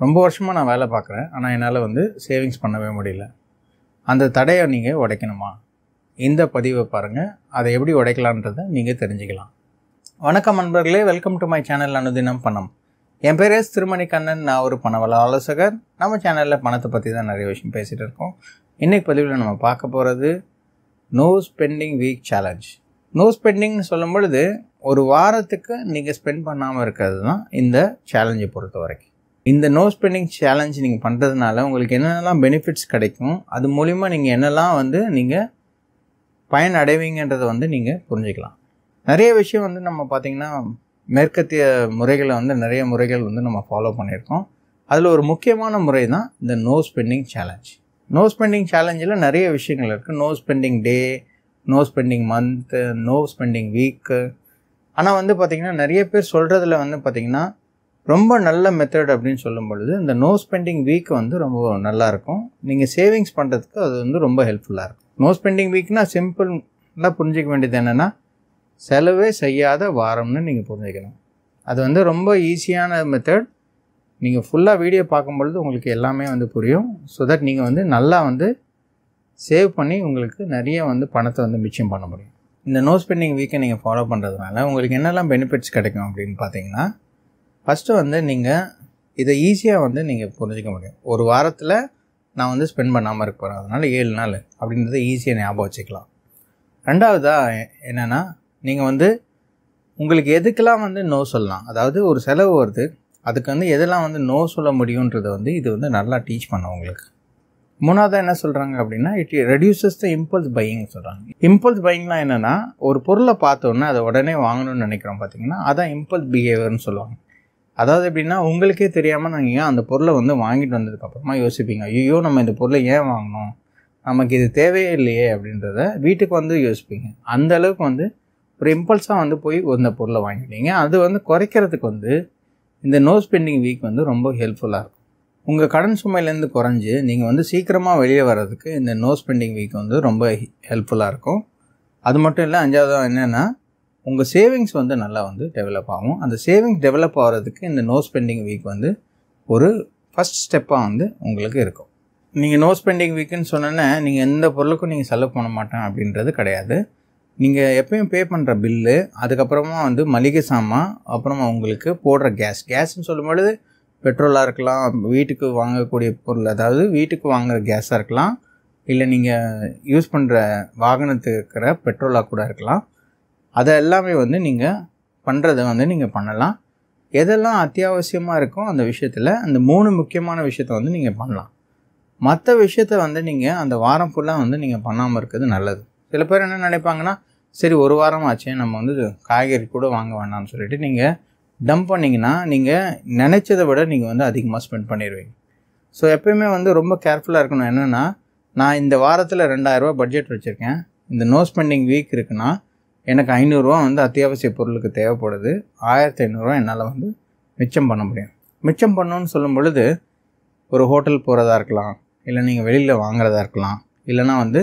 ரொம்ப வருஷமாக நான் வேலை பார்க்குறேன், ஆனால் என்னால் வந்து சேவிங்ஸ் பண்ணவே முடியல. அந்த தடையை நீங்கள் உடைக்கணுமா? இந்த பதிவை பாருங்கள். அதை எப்படி உடைக்கலான்றதை நீங்கள் தெரிஞ்சுக்கலாம். வணக்கம் நண்பர்களே, வெல்கம் டு மை சேனல் அனுதினம் பணம். என் பேர் திருமணி கண்ணன். நான் ஒரு பணவள ஆலோசகர். நம்ம சேனலில் பணத்தை பற்றி தான் நிறைய விஷயம் பேசிகிட்டு இருக்கோம். இன்றைக்கு பதிவில் நம்ம பார்க்க போகிறது no spending week challenge. No ஸ்பெண்டிங்னு சொல்லும் பொழுது ஒரு வாரத்துக்கு நீங்கள் ஸ்பெண்ட் பண்ணாமல் இருக்கிறது தான் இந்த சேலஞ்சை பொறுத்த வரைக்கும். இந்த நோ ஸ்பெண்டிங் சேலஞ்ச் நீங்கள் பண்ணுறதுனால உங்களுக்கு என்னென்னலாம் பெனிஃபிட்ஸ் கிடைக்கும், அது மூலிமா நீங்கள் என்னெல்லாம் வந்து நீங்கள் பயன் அடைவீங்கன்றதை வந்து நீங்கள் புரிஞ்சுக்கலாம். நிறைய விஷயம் வந்து நம்ம பார்த்திங்கன்னா மேற்கத்திய முறைகளை வந்து நிறைய முறைகள் வந்து நம்ம ஃபாலோ பண்ணியிருக்கோம். அதில் ஒரு முக்கியமான முறை தான் இந்த no spending challenge. No spending சேலஞ்சில் நிறைய விஷயங்கள் இருக்குது. No spending day, no spending month, no spending week. ஆனால் வந்து பார்த்திங்கன்னா நிறைய பேர் சொல்கிறதுல வந்து பார்த்திங்கன்னா ரொம்ப நல்ல மெத்தட் அப்படின்னு சொல்லும் பொழுது இந்த நோ ஸ்பெண்டிங் வீக் வந்து ரொம்ப நல்லாயிருக்கும். நீங்கள் சேவிங்ஸ் பண்ணுறதுக்கு அது வந்து ரொம்ப ஹெல்ப்ஃபுல்லாக இருக்கும். நோ ஸ்பெண்டிங் வீக்னால் சிம்பிளாக புரிஞ்சிக்க வேண்டியது என்னென்னா, செலவே செய்யாத வாரம்னு நீங்கள் புரிஞ்சுக்கணும். அது வந்து ரொம்ப ஈஸியான மெத்தட். நீங்கள் ஃபுல்லாக வீடியோ பார்க்கும்பொழுது உங்களுக்கு எல்லாமே வந்து புரியும். ஸோ தட் நீங்கள் வந்து நல்லா வந்து சேவ் பண்ணி உங்களுக்கு நிறைய வந்து பணத்தை வந்து மிச்சம் பண்ண முடியும். இந்த நோ ஸ்பெண்டிங் வீக்கை நீங்கள் ஃபாலோ பண்ணுறதுனால உங்களுக்கு என்னெல்லாம் பெனிஃபிட்ஸ் கிடைக்கும் அப்படின்னு பார்த்தீங்கன்னா, ஃபஸ்ட்டு வந்து நீங்கள் இதை ஈஸியாக வந்து நீங்கள் புரிஞ்சிக்க முடியும். ஒரு வாரத்தில் நான் வந்து ஸ்பெண்ட் பண்ணாமல் இருக்க போகிறேன், அதனால் 7 நாள் அப்படின்றத ஈஸியாக ஞாபகம் வச்சுக்கலாம். ரெண்டாவதாக என்னென்னா, நீங்கள் வந்து உங்களுக்கு எதுக்கெல்லாம் வந்து நோ சொல்லலாம், அதாவது ஒரு செலவு வருது, அதுக்கு வந்து எதெல்லாம் வந்து நோ சொல்ல முடியுன்றதை வந்து இது வந்து நல்லா டீச் பண்ண உங்களுக்கு. மூணாவதாக என்ன சொல்கிறாங்க அப்படின்னா, it reduces the impulse buying சொல்கிறாங்க. இம்பல்ஸ் பையிங்லாம் என்னென்னா, ஒரு பொருளை பார்த்தோன்னே அதை உடனே வாங்கணும்னு நினைக்கிறோம் பார்த்தீங்கன்னா, அதான் இம்பல்ஸ் பிஹேவியர்னு சொல்லுவாங்க. அதாவது எப்படின்னா, உங்களுக்கே தெரியாமல் நீங்கள் அந்த பொருளை வந்து வாங்கிட்டு வந்ததுக்கப்புறமா யோசிப்பீங்க, ஐயோ நம்ம இந்த பொருளை ஏன் வாங்கினோம், நமக்கு இது தேவையே இல்லையே அப்படின்றத வீட்டுக்கு வந்து யோசிப்பீங்க. அந்த அளவுக்கு வந்து ஒரு இம்பல்ஸாக வந்து போய் இந்த பொருளை வாங்கிட்டீங்க. அது வந்து குறைக்கிறதுக்கு வந்து இந்த நோ ஸ்பெண்டிங் வீக் வந்து ரொம்ப ஹெல்ப்ஃபுல்லாக இருக்கும். உங்கள் கடன் சுமையிலேருந்து குறைஞ்சி நீங்கள் வந்து சீக்கிரமாக வெளியே வர்றதுக்கு இந்த நோ ஸ்பெண்டிங் வீக் வந்து ரொம்ப ஹெல்ப்ஃபுல்லாக இருக்கும். அது மட்டும் இல்லை, அஞ்சாவது என்னென்னா, உங்கள் சேவிங்ஸ் வந்து நல்லா வந்து டெவலப் ஆகும். அந்த சேவிங்ஸ் டெவலப் ஆகிறதுக்கு இந்த நோ ஸ்பெண்டிங் வீக் வந்து ஒரு ஃபஸ்ட் ஸ்டெப்பாக வந்து உங்களுக்கு இருக்கும். நீங்கள் நோ ஸ்பெண்டிங் வீக்குன்னு சொன்னோன்னே நீங்கள் எந்த பொருளுக்கும் நீங்கள் செலவு பண்ண மாட்டேன் அப்படின்றது கிடையாது. நீங்கள் எப்பயும் பே பண்ணுற பில்லு, அதுக்கப்புறமா வந்து மளிகை சாமான், அப்புறமா உங்களுக்கு போடுற கேஸ்ன்னு சொல்லும்பொழுது பெட்ரோலாக இருக்கலாம், வீட்டுக்கு வாங்கக்கூடிய பொருள், அதாவது வீட்டுக்கு வாங்குகிற கேஸாக இருக்கலாம், இல்லை நீங்கள் யூஸ் பண்ணுற வாகனத்துக்கு இருக்கிற பெட்ரோலாக கூட இருக்கலாம். அதை எல்லாமே வந்து நீங்கள் பண்ணுறதை வந்து நீங்கள் பண்ணலாம். எதெல்லாம் அத்தியாவசியமாக இருக்கோ அந்த விஷயத்தில் அந்த 3 முக்கியமான விஷயத்த வந்து நீங்கள் பண்ணலாம். மற்ற விஷயத்த வந்து நீங்கள் அந்த வாரம் ஃபுல்லாக வந்து நீங்கள் பண்ணாமல் இருக்கிறது நல்லது. சில பேர் என்ன நினைப்பாங்கன்னா, சரி ஒரு வாரம் ஆச்சு, நம்ம வந்து காய்கறி கூட வாங்க வேண்டாம்னு சொல்லிட்டு நீங்கள் டம்ப் பண்ணிங்கன்னா நீங்கள் நினச்சதை விட நீங்கள் வந்து அதிகமாக ஸ்பெண்ட் பண்ணிடுவீங்க. ஸோ எப்போயுமே வந்து ரொம்ப கேர்ஃபுல்லாக இருக்கணும். என்னென்னா, நான் இந்த வாரத்தில் 2000 ரூபா பட்ஜெட் வச்சுருக்கேன், இந்த நோ ஸ்பெண்டிங் வீக் இருக்குன்னா எனக்கு 500 ரூபா வந்து அத்தியாவசிய பொருளுக்கு தேவைப்படுது, 1500 ரூபா என்னால் வந்து மிச்சம் பண்ண முடியும். மிச்சம் பண்ணணும்னு சொல்லும் பொழுது ஒரு ஹோட்டல் போகிறதா இருக்கலாம், இல்லை நீங்கள் வெளியில் வாங்குறதா இருக்கலாம், இல்லைனா வந்து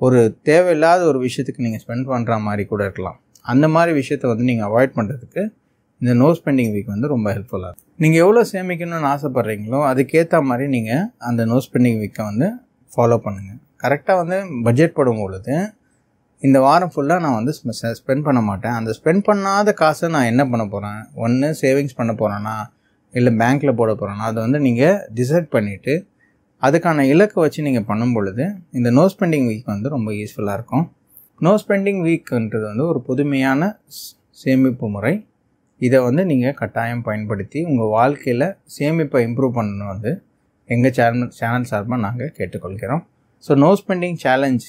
ஒரு தேவையில்லாத ஒரு விஷயத்துக்கு நீங்கள் ஸ்பெண்ட் பண்ணுற மாதிரி கூட இருக்கலாம். அந்த மாதிரி விஷயத்தை வந்து நீங்கள் அவாய்ட் பண்ணுறதுக்கு இந்த நோ ஸ்பெண்டிங் வீக் வந்து ரொம்ப ஹெல்ப்ஃபுல்லாக இருக்கும். நீங்கள் எவ்வளோ சேமிக்கணும்னு ஆசைப்பட்றீங்களோ அதுக்கேற்ற மாதிரி நீங்கள் அந்த நோ ஸ்பெண்டிங் வீக்கை வந்து ஃபாலோ பண்ணுங்கள். கரெக்டாக வந்து பட்ஜெட் போடும் பொழுது இந்த வாரம் ஃபுல்லாக நான் வந்து ஸ்பெண்ட் பண்ண மாட்டேன், அந்த ஸ்பெண்ட் பண்ணாத காசை நான் என்ன பண்ண போகிறேன், ஒன்று சேவிங்ஸ் பண்ண போகிறேன்னா இல்லை பேங்க்கில் போட போகிறேன்னா, அதை வந்து நீங்கள் டிசைட் பண்ணிவிட்டு அதுக்கான இலக்கை வச்சு நீங்கள் பண்ணும் பொழுது இந்த நோ ஸ்பெண்டிங் வீக் வந்து ரொம்ப யூஸ்ஃபுல்லாக இருக்கும். நோ ஸ்பெண்டிங் வீக்ன்றது வந்து ஒரு புதுமையான சேமிப்பு முறை. இதை வந்து நீங்கள் கட்டாயம் பயன்படுத்தி உங்கள் வாழ்க்கையில் சேமிப்பை இம்ப்ரூவ் பண்ணணும் வந்து எங்கள் சேனல் சார்பாக நாங்கள் கேட்டுக்கொள்கிறோம். ஸோ நோ ஸ்பெண்டிங் சேலஞ்ச்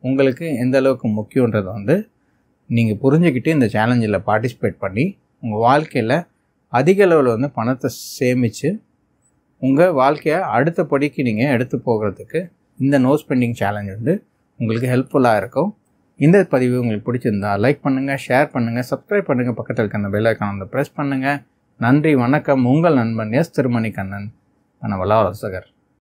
உங்களுக்கு எந்த அளவுக்கு முக்கியன்றதை வந்து நீங்கள் புரிஞ்சுக்கிட்டு இந்த சேலஞ்சில் பார்ட்டிசிபேட் பண்ணி உங்கள் வாழ்க்கையில் அதிக அளவில் வந்து பணத்தை சேமித்து உங்கள் வாழ்க்கையை அடுத்த படிக்கு நீங்கள் எடுத்து போகிறதுக்கு இந்த நோ ஸ்பெண்டிங் சேலஞ்ச் வந்து உங்களுக்கு ஹெல்ப்ஃபுல்லாக இருக்கும். இந்த பதிவு உங்களுக்கு பிடிச்சிருந்தா லைக் பண்ணுங்கள், ஷேர் பண்ணுங்கள், சப்ஸ்கிரைப் பண்ணுங்கள், பக்கத்தில் இருக்க அந்த பெல் ஐகானை வந்து ப்ரெஸ் பண்ணுங்கள். நன்றி, வணக்கம். உங்கள் நண்பன் திருமணி கண்ணன், பணவள ஆலோசகர்.